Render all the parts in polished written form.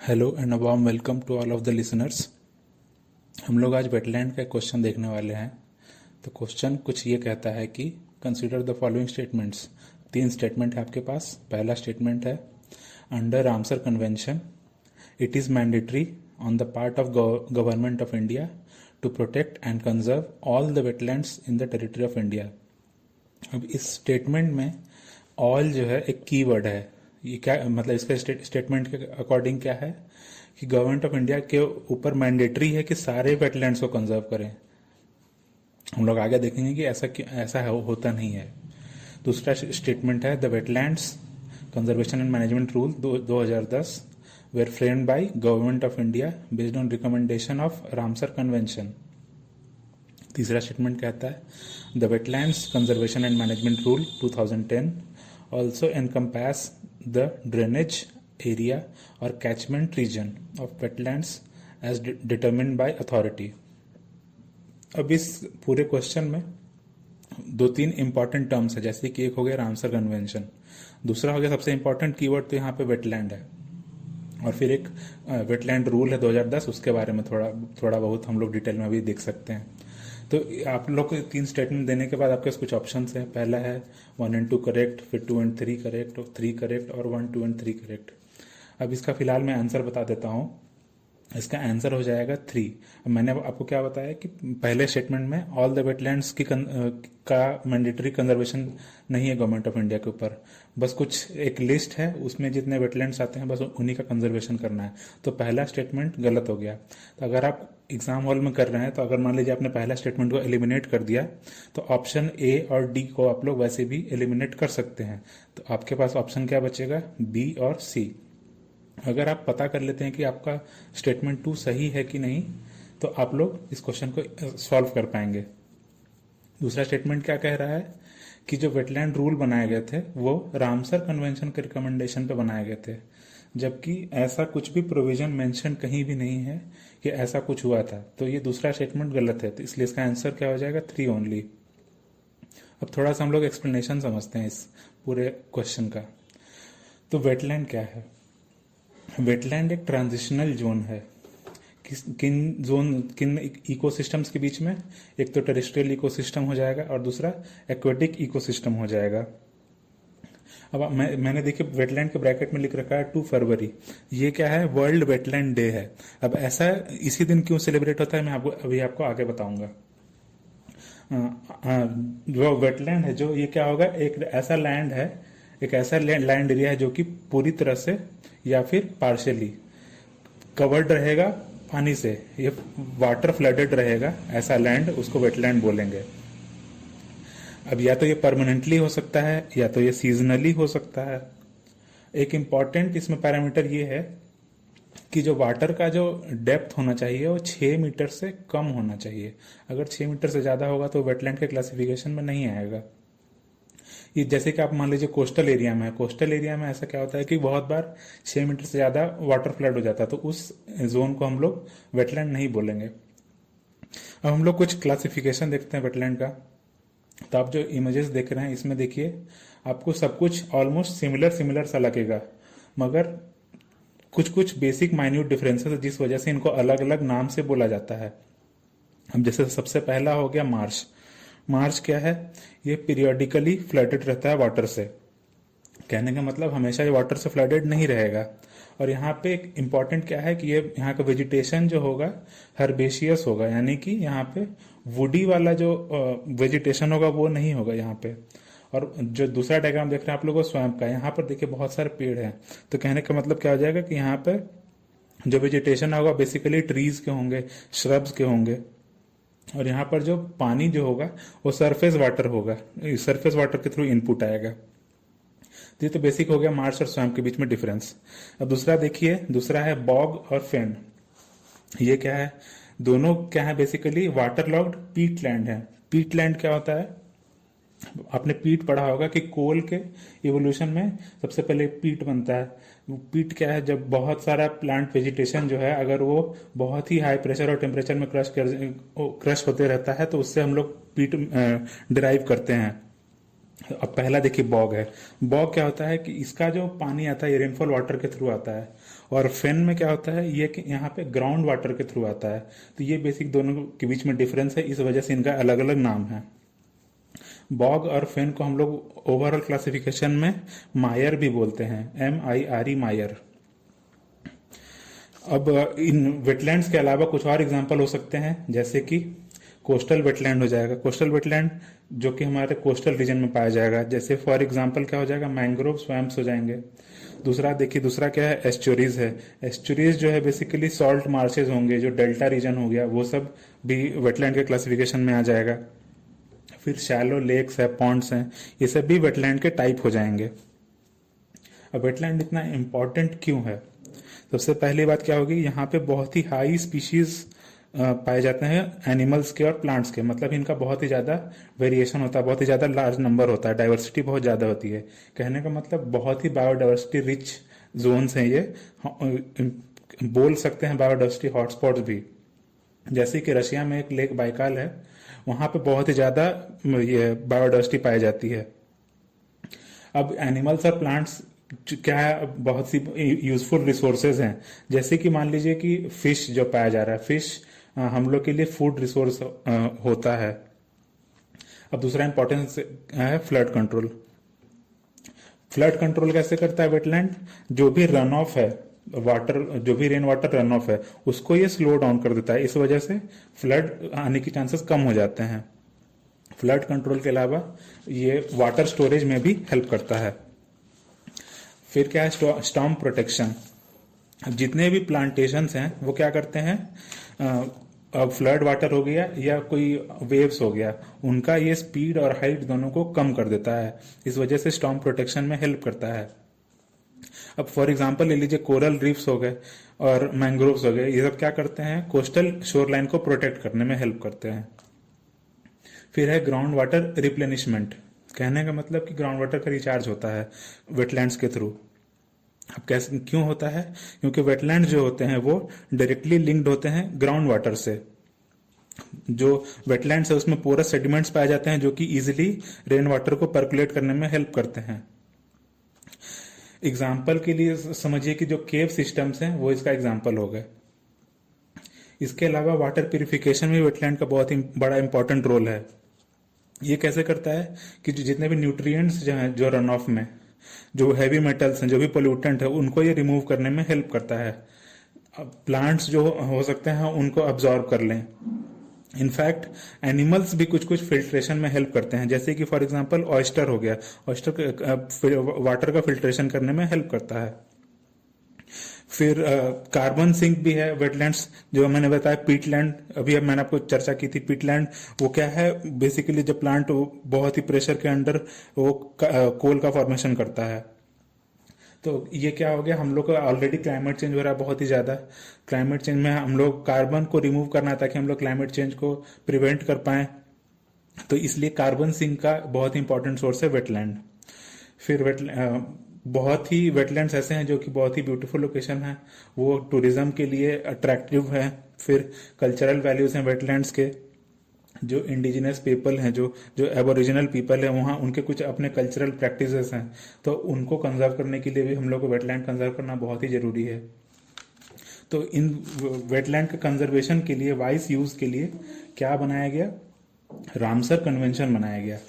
Hello and warm welcome to all of the listeners. हम लोग आज वेटलैंड का एक क्वेश्चन देखने वाले हैं। तो क्वेश्चन कुछ ये कहता है कि consider the following statements. 3 statement है आपके पास। पहला स्टेटमेंट है, under Ramsar convention it is mandatory on the part of government of India to protect and conserve all the wetlands in the territory of India. अब इस statement में all जो है एक कीवर्ड है। ये क्या मतलब, इसका स्टेटमेंट के अकॉर्डिंग क्या है कि गवर्नमेंट ऑफ इंडिया के ऊपर मैंडेटरी है कि सारे वेटलैंड्स को कंजर्व करें। हम लोग आगे देखेंगे कि ऐसा होता नहीं है। दूसरा स्टेटमेंट है, the wetlands conservation and management rule 2010 were framed by government of India based on recommendation of Ramsar convention. तीसरा स्टेटमेंट कहता है, the wetlands conservation and management rule 2010 also encompass the drainage area और catchment region of wetlands as determined by authority. अब इस पूरे question में 2-3 important terms है, जैसे कि एक हो गया रामसर कन्वेंशन, दूसरा हो गया सबसे इंपॉर्टेंट कीवर्ड तो यहाँ पे वेटलैंड है, और फिर एक वेटलैंड रूल है 2010, उसके बारे में थोड़ा बहुत हम लोग डिटेल में भी देख सकते हैं। तो आप लोग को 3 स्टेटमेंट देने के बाद आपके पास कुछ ऑप्शंस हैं। पहला है 1 and 2 करेक्ट, फिर 2 and 3 करेक्ट, और 3 करेक्ट, और 1, 2 and 3 करेक्ट। अब इसका फिलहाल मैं आंसर बता देता हूँ। इसका आंसर हो जाएगा 3। मैंने आपको क्या बताया कि पहले स्टेटमेंट में ऑल द वेटलैंड्स का मैंडेटरी कंजर्वेशन नहीं है गवर्नमेंट ऑफ इंडिया के ऊपर, बस कुछ एक लिस्ट है, उसमें जितने वेटलैंड्स आते हैं बस उन्हीं का कंजर्वेशन करना है। तो पहला स्टेटमेंट गलत हो गया। तो अगर आप एग्जाम हॉल में कर रहे हैं तो अगर मान लीजिए आपने पहला स्टेटमेंट को एलिमिनेट कर दिया तो ऑप्शन ए और डी को आप लोग वैसे भी एलिमिनेट कर सकते हैं। तो आपके पास ऑप्शन क्या बचेगा, बी और सी। अगर आप पता कर लेते हैं कि आपका स्टेटमेंट 2 सही है कि नहीं, तो आप लोग इस क्वेश्चन को सॉल्व कर पाएंगे। दूसरा स्टेटमेंट क्या कह रहा है कि जो वेटलैंड रूल बनाए गए थे वो रामसर कन्वेंशन के रिकमेंडेशन पे बनाए गए थे, जबकि ऐसा कुछ भी प्रोविजन मेंशन कहीं भी नहीं है कि ऐसा कुछ हुआ था। तो ये दूसरा स्टेटमेंट गलत है, तो इसलिए इसका आंसर क्या हो जाएगा, 3 ओनली। अब थोड़ा सा हम लोग एक्सप्लेनेशन समझते हैं इस पूरे क्वेश्चन का। तो वेटलैंड क्या है? वेटलैंड एक ट्रांजिशनल जोन है। किन इकोसिस्टम्स के बीच में? एक तो टेरेस्ट्रियल इकोसिस्टम हो जाएगा और दूसरा एक्वेटिक इकोसिस्टम हो जाएगा। अब मैंने देखिए वेटलैंड के ब्रैकेट में लिख रखा है 2 फरवरी। ये क्या है, वर्ल्ड वेटलैंड डे है। अब ऐसा इसी दिन क्यों सेलिब्रेट होता है, मैं आपको आगे बताऊंगा। जो वेटलैंड है, जो ये क्या होगा, एक ऐसा लैंड है, एक ऐसा लैंड एरिया है जो कि पूरी तरह से या फिर पार्शियली कवर्ड रहेगा पानी से, ये वाटर फ्लडेड रहेगा, ऐसा लैंड उसको वेटलैंड बोलेंगे। अब या तो ये परमानेंटली हो सकता है या तो ये सीजनली हो सकता है। एक इंपॉर्टेंट इसमें पैरामीटर ये है कि जो वाटर का जो डेप्थ होना चाहिए वो 6 मीटर से कम होना चाहिए। अगर 6 मीटर से ज्यादा होगा तो वेटलैंड के क्लासिफिकेशन में नहीं आएगा। ये जैसे कि आप मान लीजिए कोस्टल एरिया में है, कोस्टल एरिया में ऐसा क्या होता है कि बहुत बार 6 मीटर से ज्यादा वाटर फ्लड हो जाता है, तो उस जोन को हम लोग वेटलैंड नहीं बोलेंगे। अब हम लोग कुछ क्लासिफिकेशन देखते हैं वेटलैंड का। तो आप जो इमेजेस देख रहे हैं इसमें देखिए आपको सब कुछ ऑलमोस्ट सिमिलर सा लगेगा, मगर कुछ कुछ बेसिक माइन्यूट डिफरेंसेस है जिस वजह से इनको अलग अलग नाम से बोला जाता है। अब जैसे सबसे पहला हो गया मार्श। मार्श क्या है, ये पीरियोडिकली फ्लडेड रहता है वाटर से। कहने का मतलब हमेशा ये वाटर से फ्लडेड नहीं रहेगा। और यहाँ पे एक इम्पॉर्टेंट क्या है कि ये यहाँ का वेजिटेशन जो होगा हर्बेशियस होगा, यानी कि यहाँ पे वुडी वाला जो वेजिटेशन होगा वो नहीं होगा यहाँ पे। और जो दूसरा डायग्राम देख रहे हैं आप लोगों को स्वैम्प का, यहाँ पर देखिए बहुत सारे पेड़ हैं। तो कहने का मतलब क्या हो जाएगा कि यहाँ पे जो वेजिटेशन होगा बेसिकली ट्रीज के होंगे, श्रब्स के होंगे, और यहाँ पर जो पानी जो होगा वो सरफेस वाटर होगा, सरफेस वाटर के थ्रू इनपुट आएगा। ये तो बेसिक हो गया मार्श और स्वैम्प के बीच में डिफरेंस। अब दूसरा देखिए, दूसरा है बॉग और फेन। ये क्या है, दोनों क्या है, बेसिकली वाटर लॉग्ड पीट लैंड है। पीट लैंड क्या होता है, आपने पीट पढ़ा होगा कि कोल के इवोल्यूशन में सबसे पहले पीट बनता है। पीट क्या है, जब बहुत सारा प्लांट वेजिटेशन जो है अगर वो बहुत ही हाई प्रेशर और टेम्परेचर में क्रश होते रहता है तो उससे हम लोग पीट डिराइव करते हैं। अब पहला देखिए बॉग है। बॉग क्या होता है कि इसका जो पानी आता है ये रेनफॉल वाटर के थ्रू आता है। और फेन में क्या होता है, ये कि यहाँ पे ग्राउंड वाटर के थ्रू आता है। तो ये बेसिक दोनों के बीच में डिफरेंस है, इस वजह से इनका अलग अलग नाम है। बॉग और फेन को हम लोग ओवरऑल क्लासिफिकेशन में मायर भी बोलते हैं, MIRE, मायर। अब इन वेटलैंड्स के अलावा कुछ और एग्जांपल हो सकते हैं, जैसे कि कोस्टल वेटलैंड हो जाएगा। कोस्टल वेटलैंड जो कि हमारे कोस्टल रीजन में पाया जाएगा, जैसे फॉर एग्जांपल क्या हो जाएगा, मैंग्रोव स्वैम्प्स हो जाएंगे। दूसरा देखिए, दूसरा क्या है, एस्चुरीज है। एस्चुरीज जो है बेसिकली सॉल्ट मार्शेज होंगे, जो डेल्टा रीजन हो गया वो सब भी वेटलैंड के क्लासिफिकेशन में आ जाएगा। फिर शैलो लेक्स है, पॉन्ड्स हैं, ये सब भी वेटलैंड के टाइप हो जाएंगे। अब वेटलैंड इतना इम्पोर्टेंट क्यों है? सबसे पहली बात क्या होगी, यहाँ पे बहुत ही हाई स्पीशीज पाए जाते हैं एनिमल्स के और प्लांट्स के, मतलब इनका बहुत ही ज्यादा वेरिएशन होता है, बहुत ही ज्यादा लार्ज नंबर होता है, डाइवर्सिटी बहुत ज्यादा होती है। कहने का मतलब बहुत ही बायोडाइवर्सिटी रिच जोन्स हैं ये, बोल सकते हैं बायोडाइवर्सिटी हॉटस्पॉट्स भी। जैसे कि रशिया में एक लेक बाइकाल है, वहां पे बहुत ही ज्यादा ये बायोडाइवर्सिटी पाई जाती है। अब एनिमल्स और प्लांट्स क्या है, बहुत सी यूजफुल रिसोर्सेज हैं। जैसे कि मान लीजिए कि फिश जो पाया जा रहा है, फिश हम लोग के लिए फूड रिसोर्स होता है। अब दूसरा इंपॉर्टेंस है फ्लड कंट्रोल। फ्लड कंट्रोल कैसे करता है वेटलैंड? जो भी रन ऑफ है वाटर, जो भी रेन वाटर रन ऑफ है, उसको ये स्लो डाउन कर देता है। इस वजह से फ्लड आने की चांसेस कम हो जाते हैं। फ्लड कंट्रोल के अलावा ये वाटर स्टोरेज में भी हेल्प करता है। फिर क्या है, स्टॉर्म प्रोटेक्शन। जितने भी प्लांटेशंस हैं वो क्या करते हैं, अब फ्लड वाटर हो गया या कोई वेव्स हो गया, उनका ये स्पीड और हाइट दोनों को कम कर देता है। इस वजह से स्टॉर्म प्रोटेक्शन में हेल्प करता है। अब फॉर एग्जांपल ले लीजिए, कोरल रीफ्स हो गए और मैंग्रोव्स हो गए, ये सब क्या करते हैं, कोस्टल शोरलाइन को प्रोटेक्ट करने में हेल्प करते हैं। फिर है ग्राउंड वाटर रिप्लेनिशमेंट। कहने का मतलब कि ग्राउंड वाटर का रिचार्ज होता है वेटलैंड्स के थ्रू। अब कैसे, क्यों होता है? क्योंकि वेटलैंड जो होते हैं वो डायरेक्टली लिंक्ड होते हैं ग्राउंड वाटर से। जो वेटलैंड्स है उसमें पोरस सेडिमेंट्स पाए जाते हैं जो कि इजिली रेन वाटर को पर्कुलेट करने में हेल्प करते हैं। एग्जाम्पल के लिए समझिए कि जो केव सिस्टम्स हैं वो इसका एग्जाम्पल हो गए। इसके अलावा वाटर प्यूरिफिकेशन में वेटलैंड का बहुत ही बड़ा इंपॉर्टेंट रोल है। ये कैसे करता है कि जो जितने भी न्यूट्रिएंट्स जो हैं, जो रन ऑफ में जो हैवी मेटल्स हैं, जो भी पोल्यूटेंट है, उनको ये रिमूव करने में हेल्प करता है। प्लांट्स जो हो सकते हैं उनको अब्जॉर्ब कर लें। इनफैक्ट एनिमल्स भी कुछ कुछ फिल्ट्रेशन में हेल्प करते हैं, जैसे कि फॉर एग्जांपल ऑयस्टर हो गया, ऑयस्टर वाटर का फिल्ट्रेशन करने में हेल्प करता है। फिर कार्बन सिंक भी है वेटलैंड्स, जो मैंने बताया पीटलैंड, अभी अब मैंने आपको चर्चा की थी पीटलैंड। वो क्या है, बेसिकली जब प्लांट बहुत ही प्रेशर के अंडर वो कोल का फॉर्मेशन करता है। तो ये क्या हो गया, हम लोग का ऑलरेडी क्लाइमेट चेंज हो रहा है बहुत ही ज्यादा। क्लाइमेट चेंज में हम लोग कार्बन को रिमूव करना है ताकि हम लोग क्लाइमेट चेंज को प्रिवेंट कर पाए। तो इसलिए कार्बन सिंक का बहुत ही इंपॉर्टेंट सोर्स है वेटलैंड। फिर बहुत ही वेटलैंड्स ऐसे हैं जो कि बहुत ही ब्यूटीफुल लोकेशन है, वो टूरिज्म के लिए अट्रैक्टिव है। फिर कल्चरल वैल्यूज हैं वेटलैंड्स के, जो इंडिजिनस पीपल हैं, जो जो एबोरिजिनल पीपल है वहाँ, उनके कुछ अपने कल्चरल प्रैक्टिसेस हैं, तो उनको कंजर्व करने के लिए भी हम लोग को वेटलैंड कंजर्व करना बहुत ही जरूरी है। तो इन वेटलैंड के कंजर्वेशन के लिए, वाइस यूज के लिए क्या बनाया गया, रामसर कन्वेंशन बनाया गया।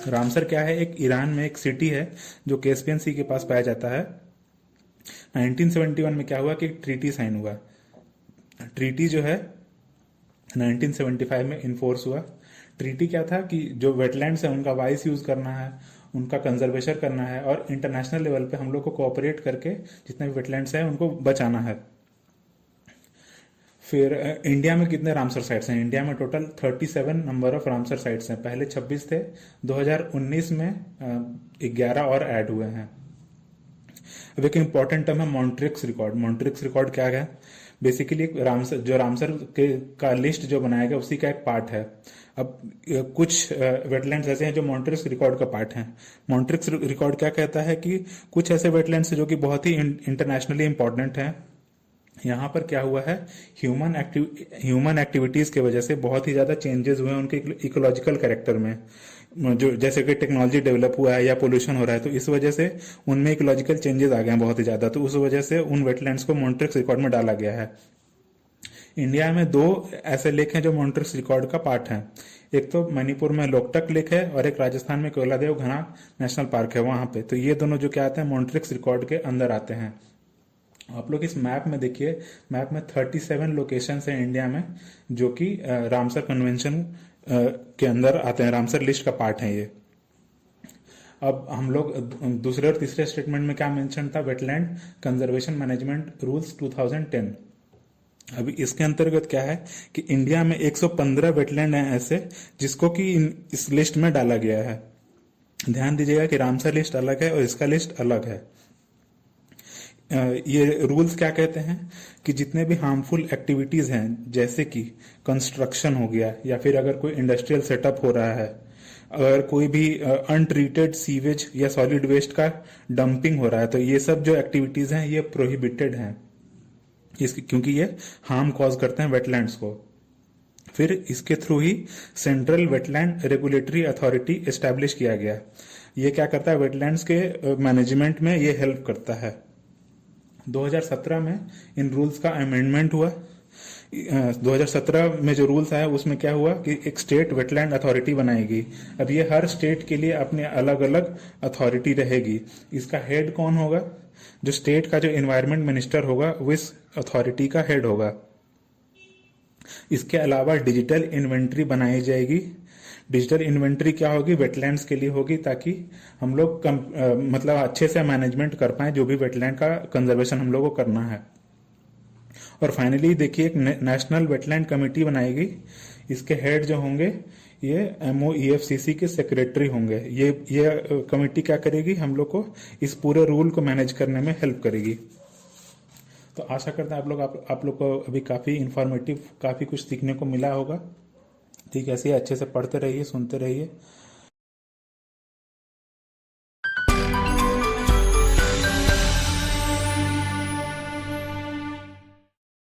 रामसर क्या है, एक ईरान में एक सिटी है जो कैस्पियन सी के पास पाया जाता है। 1971 में क्या हुआ कि एक ट्रीटी साइन हुआ। ट्रीटी जो है 1975 में इन्फोर्स हुआ। ट्रीटी क्या था कि जो वेटलैंड्स है उनका वाइस यूज करना है, उनका कंजर्वेशन करना है, और इंटरनेशनल लेवल पे हम लोग को कोऑपरेट करके जितने भी वेटलैंड्स हैं उनको बचाना है। फिर इंडिया में कितने रामसर साइट्स हैं? इंडिया में total 37 number of Ramsar sites हैं। पहले 26 थे, 2019 में 11 और ऐड हुए हैं। अब एक इंपॉर्टेंट टर्म है मॉन्ट्रिक्स रिकॉर्ड। मॉन्ट्रिक्स रिकॉर्ड क्या है? बेसिकली रामसर, जो रामसर के का लिस्ट जो बनाया गया उसी का एक पार्ट है। अब कुछ वेटलैंड्स ऐसे हैं जो मॉन्ट्रिक्स रिकॉर्ड का पार्ट हैं। मॉन्ट्रिक्स रिकॉर्ड क्या कहता है कि कुछ ऐसे वेटलैंड्स जो कि बहुत ही इंटरनेशनली इंपॉर्टेंट हैं, यहाँ पर क्या हुआ है, ह्यूमन एक्टिविटीज की वजह से बहुत ही ज्यादा चेंजेस हुए हैं उनके इकोलॉजिकल कैरेक्टर में। जो जैसे कि टेक्नोलॉजी डेवलप हुआ है या पोल्यूशन हो रहा है, तो इस वजह से उनमें इकोलॉजिकल चेंजेस आ गए हैं बहुत ही ज्यादा, तो उस वजह से उन वेटलैंड्स को मॉन्ट्रिक्स रिकॉर्ड में डाला गया है। इंडिया में दो ऐसे लेक हैं जो मॉन्ट्रिक्स रिकॉर्ड का पार्ट हैं। एक तो मणिपुर में लोकटक लेक है और एक राजस्थान में कोयलादेव घना नेशनल पार्क है वहां पे। तो ये दोनों जो क्या आते हैं मॉन्ट्रिक्स रिकॉर्ड के अंदर आते हैं। आप लोग इस मैप में देखिए, मैप में 37 लोकेशन है इंडिया में जो कि रामसर कन्वेंशन के अंदर आते हैं, रामसर लिस्ट का पार्ट है ये। अब हम लोग दूसरे और तीसरे स्टेटमेंट में क्या मेंशन था, वेटलैंड कंजर्वेशन मैनेजमेंट रूल्स 2010। अभी इसके अंतर्गत क्या है कि इंडिया में 115 वेटलैंड हैं ऐसे जिसको कि इस लिस्ट में डाला गया है। ध्यान दीजिएगा कि रामसर लिस्ट अलग है और इसका लिस्ट अलग है। ये रूल्स क्या कहते हैं कि जितने भी हार्मफुल एक्टिविटीज हैं जैसे कि कंस्ट्रक्शन हो गया या फिर अगर कोई इंडस्ट्रियल सेटअप हो रहा है, अगर कोई भी अनट्रीटेड सीवेज या सॉलिड वेस्ट का डंपिंग हो रहा है, तो ये सब जो एक्टिविटीज हैं ये प्रोहिबिटेड हैं क्योंकि ये हार्म कॉज करते हैं वेटलैंड्स को। फिर इसके थ्रू ही central wetland regulatory authority establish किया गया। ये क्या करता है, वेटलैंड्स के मैनेजमेंट में ये हेल्प करता है। 2017 में इन रूल्स का अमेंडमेंट हुआ। 2017 में जो रूल्स आया उसमें क्या हुआ कि एक स्टेट वेटलैंड अथॉरिटी बनाएगी। अब ये हर स्टेट के लिए अपने अलग अलग अथॉरिटी रहेगी। इसका हेड कौन होगा, जो स्टेट का जो एनवायरमेंट मिनिस्टर होगा वो इस अथॉरिटी का हेड होगा। इसके अलावा डिजिटल इन्वेंट्री बनाई जाएगी। डिजिटल इन्वेंट्री क्या होगी, वेटलैंड्स के लिए होगी ताकि हम लोग मतलब अच्छे से मैनेजमेंट कर पाए जो भी वेटलैंड का कंजर्वेशन हम लोग को करना है। और फाइनली देखिए एक नेशनल वेटलैंड कमेटी बनाएगी। इसके हेड जो होंगे ये MOEFCC के सेक्रेटरी होंगे। ये कमेटी क्या करेगी, हम लोग को इस पूरे रूल को मैनेज करने में हेल्प करेगी। तो आशा करते हैं आप लोग को अभी काफी इंफॉर्मेटिव, काफी कुछ सीखने को मिला होगा। ठीक है, ऐसे ही अच्छे से पढ़ते रहिए, सुनते रहिए